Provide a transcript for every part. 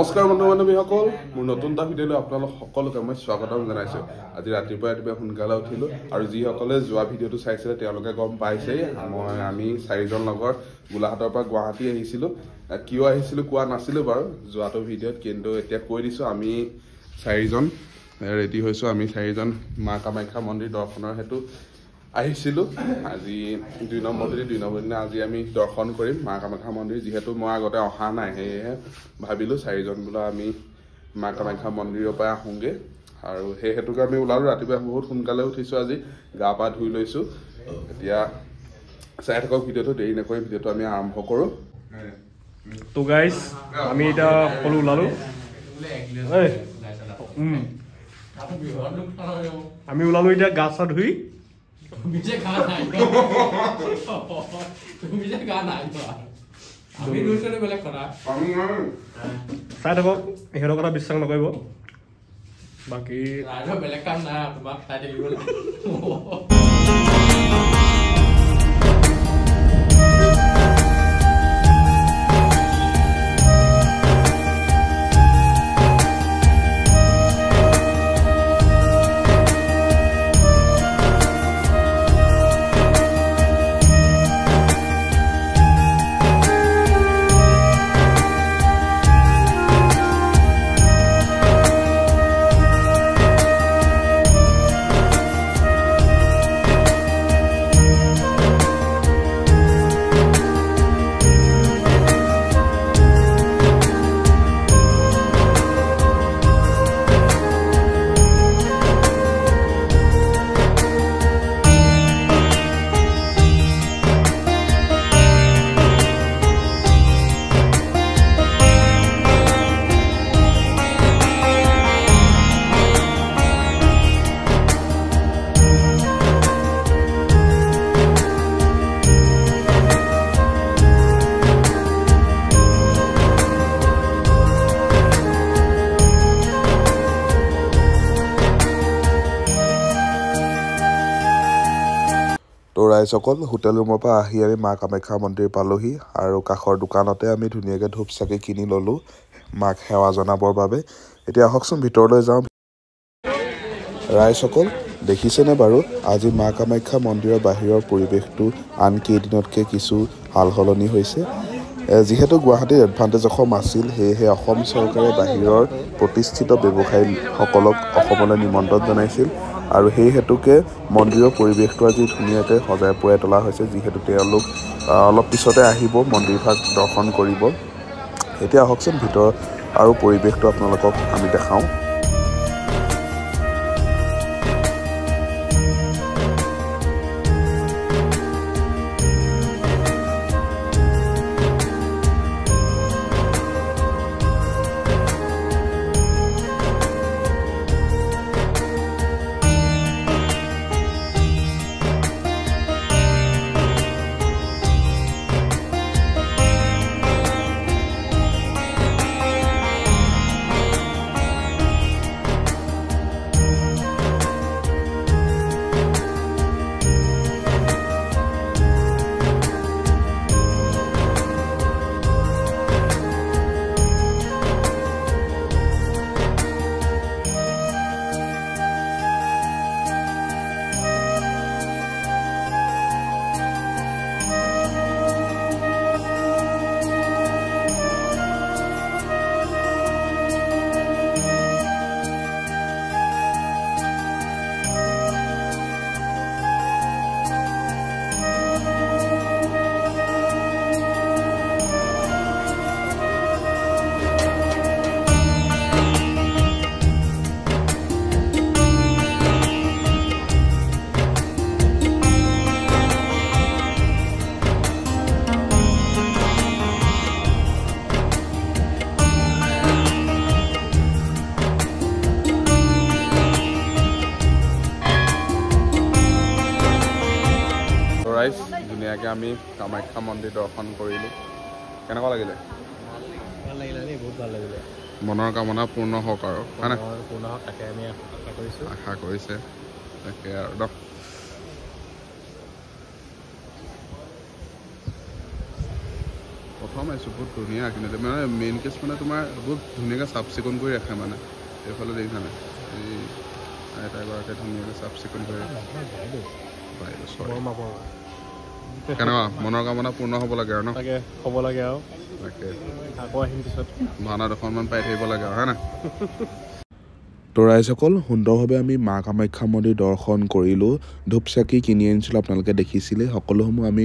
নমস্কাৰ বন্ধু বান্ধৱীসকল মোৰ নতুন এটা ভিডিঅ'লৈ আপোনালোক সকলোকে মই স্বাগতম জনাইছো। আজি ৰাতিপুৱা সোনকালে উঠিলো আৰু যিসকলে যোৱা ভিডিঅ'টো চাইছিলে তেওঁলোকে গম পাইছেই আমি চাৰিজন লগৰ গোলাঘাটৰ পৰা গুৱাহাটী আহিছিলো। কিয় আহিছিলো কোৱা নাছিলো বাৰু যোৱাটো ভিডিঅ'ত, কিন্তু এতিয়া কৈ দিছো আমি চাৰিজন ৰেডি হৈছো। আমি চাৰিজন মা কামাখ্যা মন্দিৰ দৰ্শনৰ হেতু আহিছিলো। আজি 2 নম্বৰ দিনা আজি আমি দৰ্শন কৰিম মা কামাখ্যা মন্দিৰ। যিহেতু মই আগতে অহা নাই সেয়েহে ভাবিলো চাৰিজন বোলা আমি মা কামাখ্যা মন্দিৰৰ পৰা আহোঁগে, আৰু সেই হেতুকে আমি ওলালো। ৰাতিপুৱা বহুত সোনকালে উঠিছো, আজি গা পা ধুই লৈছো। এতিয়া চাই থাকক ভিডিঅ'টো, দেৰি নকৰি ভিডিঅ'টো আমি আৰম্ভ কৰো। তো গাইস আমি এটা সকলো ওলালো। আমি ওলালো এতিয়া গা চা ধুই। চাই থাকক, ইহঁতৰ কথা বিশ্বাস নকৰিব। বাকী বেলেগ কাম নাই, তোমাক চাই থাকিব। তো ৰাইজসকল হোটেল ৰুমৰ পৰা আহি আমি মা কামাখ্যা মন্দিৰ পালোহি, আৰু কাষৰ দোকানতে আমি ধুনীয়াকৈ ধূপ চাকি কিনি ল'লো মাক সেৱা জনাবৰ বাবে। এতিয়া আহকচোন ভিতৰলৈ যাওঁ। ৰাইজসকল দেখিছেনে বাৰু, আজি মা কামাখ্যা মন্দিৰৰ বাহিৰৰ পৰিৱেশটো আন কেইদিনতকৈ কিছু সাল সলনি হৈছে। যিহেতু গুৱাহাটীত এডভান্টেজ অসম আছিল, সেয়েহে অসম চৰকাৰে বাহিৰৰ প্ৰতিষ্ঠিত ব্যৱসায়ীসকলক অসমলৈ নিমন্ত্ৰণ জনাইছিল, আৰু সেই হেতুকে মন্দিৰৰ পৰিৱেশটো আজি ধুনীয়াকৈ সজাই পৰাই তোলা হৈছে। যিহেতু তেওঁলোক অলপ পিছতে আহিব মন্দিৰভাগ দৰ্শন কৰিব। এতিয়া আহকচোন ভিতৰ আৰু পৰিৱেশটো আপোনালোকক আমি দেখাওঁ। ধুনীয়াকৈ আমি কামাখ্যা মন্দিৰ দৰ্শন কৰিলোঁ। কেনেকুৱা লাগিলে? ভাল লাগিলে দেই, বহুত ভাল লাগিলে। মনৰ কামনা পূৰ্ণ হওক আৰু পূৰ্ণ হওক তাকে আমি আশা কৰিছোঁ। আশা কৰিছে তাকে আৰু প্ৰথম আহিছোঁ বহুত ধুনীয়া কিন্তু মানে মেইন কেছ মানে তোমাৰ বহুত ধুনীয়াকৈ চাফ চিকুণ কৰি ৰাখে মানে এইফালে দেখিছা নাই এই এটাগৰাকীয়ে ধুনীয়াকৈ চাফ চিকুণ কৰি ৰাখে কেনেকুৱা মনৰ কামনা পূৰ্ণ হ'ব লাগে আৰু ন তাকে হ'ব লাগে আৰু তাকে আকৌ আহিম পিছত ভাওনা দুখনমান পাই থাকিব লাগে আৰু হয় না তো ৰাইজসকল সুন্দৰভাৱে আমি মা কামাখ্যা মন্দিৰ দৰ্শন কৰিলোঁ ধূপ চাকি কিনি আনিছিলোঁ আপোনালোকে দেখিছিলে সকলোসমূহ আমি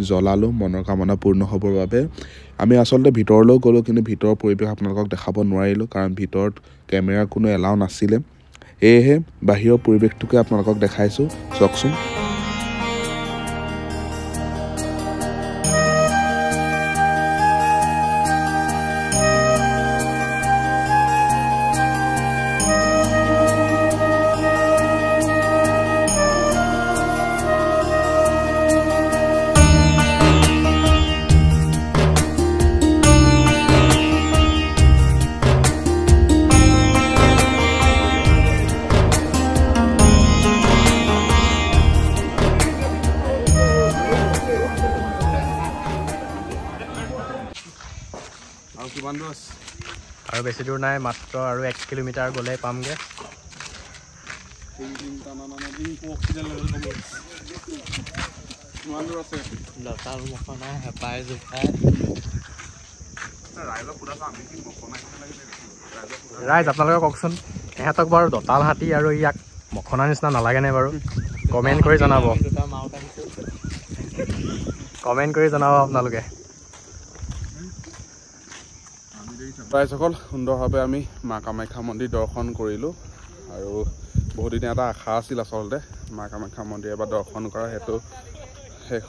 জ্বলালোঁ মনৰ কামনা পূৰ্ণ হ'বৰ বাবে আমি আচলতে ভিতৰলৈ গ'লোঁ কিন্তু ভিতৰৰ পৰিৱেশ আপোনালোকক দেখাব নোৱাৰিলোঁ কাৰণ ভিতৰত কেমেৰাৰ কোনো এলাও নাছিলে সেয়েহে বাহিৰৰ পৰিৱেশটোকে আপোনালোকক দেখাইছোঁ চাওকচোন আৰু বেছি দূৰ নাই মাত্ৰ আৰু 1 কিলোমিটাৰ গ'লে পামগৈ ৰাইজ আপোনালোকে কওকচোন ইহঁতক বাৰু দঁতাল হাতী আৰু ইয়াক মখনা নিচিনা নালাগেনে বাৰু কমেণ্ট কৰি জনাব আপোনালোকে ৰাইজসকল সুন্দৰভাৱে আমি মা কামাখ্যা মন্দিৰ দৰ্শন কৰিলোঁ আৰু বহুদিনীয়া এটা আশা আছিল আচলতে মা কামাখ্যা মন্দিৰ এবাৰ দৰ্শন কৰা সেইটো শেষ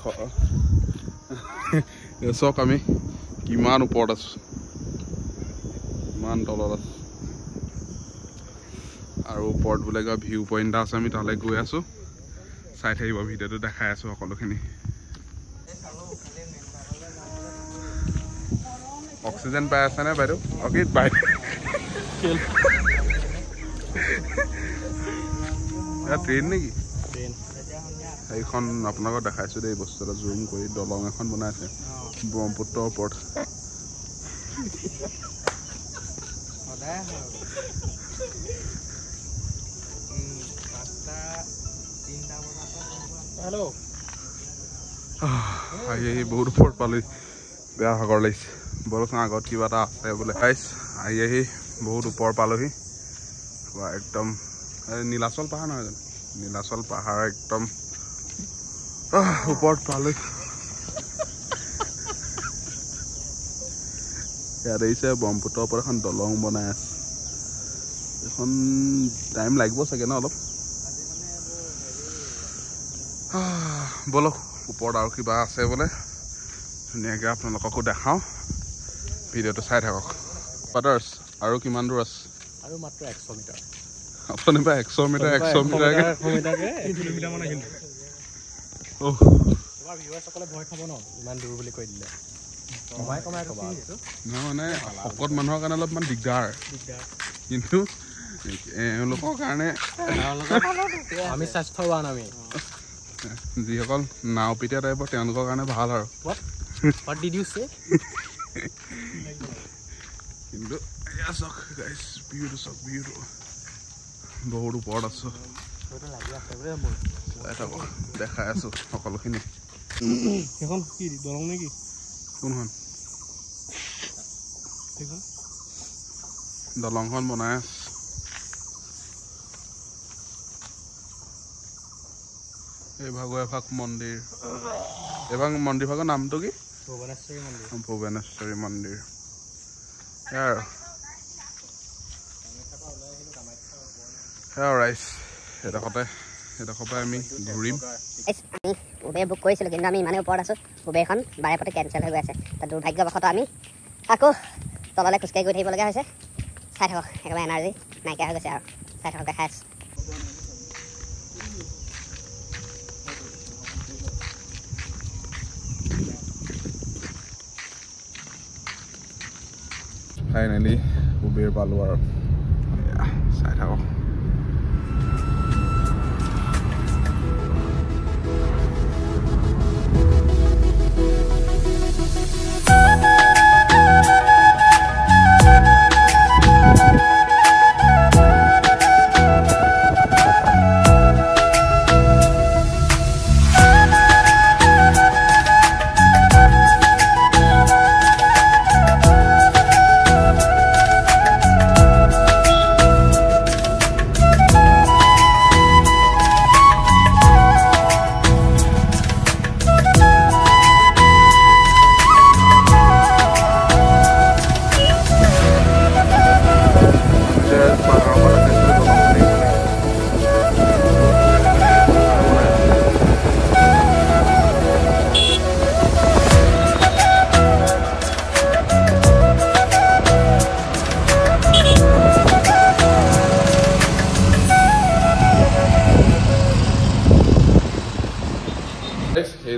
চাওক আমি কিমান ওপৰত আছোঁ কিমান তলত আছোঁ আৰু ওপৰত বোলে কিবা ভিউ পইণ্ট এটা আছে আমি তালৈ গৈ আছোঁ চাই থাকিব ভিডিঅ'টো দেখাই আছোঁ সকলোখিনি অক্সিজেন পাই আছে নে বাইদেউ অকে বাই ট্ৰেইন নেকি এইখন আপোনালোকক দেখাইছোঁ দেই বস্তু এটা জুম কৰি দলং এখন বনাইছে ব্ৰহ্মপুত্ৰৰ ওপৰত আহি বহুত ওপৰত পালোঁ বেয়া ভাগৰ লাগিছে বৰচোন আগত কিবা এটা আছে বোলে গাইছ আহি বহুত ওপৰ পালোহি একদম নীলাচল পাহাৰ নহয় জানো নীলাচল পাহাৰ একদম ওপৰত পালোহি ইয়াত আহিছে ব্ৰহ্মপুত্ৰৰ ওপৰত এখন দলং বনাই আছে এখন টাইম লাগিব চাগে ন অলপ বলক ওপৰত আৰু কিবা আছে বোলে ধুনীয়াকৈ আপোনালোককো দেখাওঁ ভিডিঅ'টো চাই থাকক বাটাৰ্ছ আৰু কিমান দূৰ আছে আৰু মাত্ৰ 100 মিটাৰ আপুনি বা 100 মিটাৰ ভিউৱাৰ্ছসকলে ভয় খাব ন ইমান দূৰ বুলি কৈ দিলে কমাই ক'বা মানে শকত মানুহৰ কাৰণে অলপমান দিগদাৰ কিন্তু এওঁলোকৰ কাৰণে আমি স্বাস্থ্যৱান আমি যিসকল নাওপিতীয়া টাইপৰ তেওঁলোকৰ কাৰণে ভাল আৰু What did you say? কিন্তু এয়া চাওক গাইছ ভিউটো চাওক ভিউটো বহুত ওপৰত আছোঁ দেখাই আছোঁ সকলোখিনি সেইখন কি দলং নেকি কোনখন দলংখন বনাই আছে এভাগ মন্দিৰ এভাগ মন্দিৰ ভাগৰ নামটো কি ভুৱনেশ্বৰী মন্দিৰ ৰাইজ এডোখৰ পৰা আমি ঘূৰিম আমি উবেৰ বুক কৰিছিলোঁ কিন্তু আমি ইমানেই ওপৰত আছোঁ উবেৰখন বাৰে পথে কেঞ্চেল হৈ গৈ আছে তাত দুৰ্ভাগ্যবশতঃ আমি আকৌ তললৈ খোজকাঢ়ি গৈ থাকিবলগীয়া হৈছে চাই থাকক একেবাৰে এনাৰ্জি নাইকিয়া হৈ গৈছে আৰু চাই থাকক দেখাই আছোঁ ফাইনেলি উবেৰ পালোঁ আৰু চাই থাকক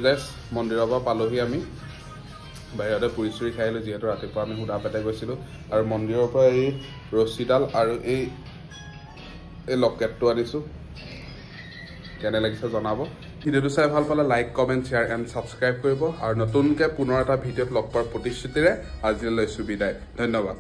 জাষ্ট মন্দিৰৰ পৰা পালোহি আমি বাহিৰতে পুৰি চুৰি খাই আহিলোঁ যিহেতু ৰাতিপুৱা আমি সুদা পেটাই গৈছিলোঁ আৰু মন্দিৰৰ পৰা এই ৰছীডাল আৰু এই লকেটটো আনিছোঁ কেনে লাগিছে জনাব ভিডিঅ'টো চাই ভাল পালে like comment share and subscribe কৰিব আৰু নতুনকৈ পুনৰ এটা ভিডিঅ'ত লগ পোৱাৰ প্ৰতিশ্ৰুতিৰে আজিলৈ লৈছোঁ বিদায় ধন্যবাদ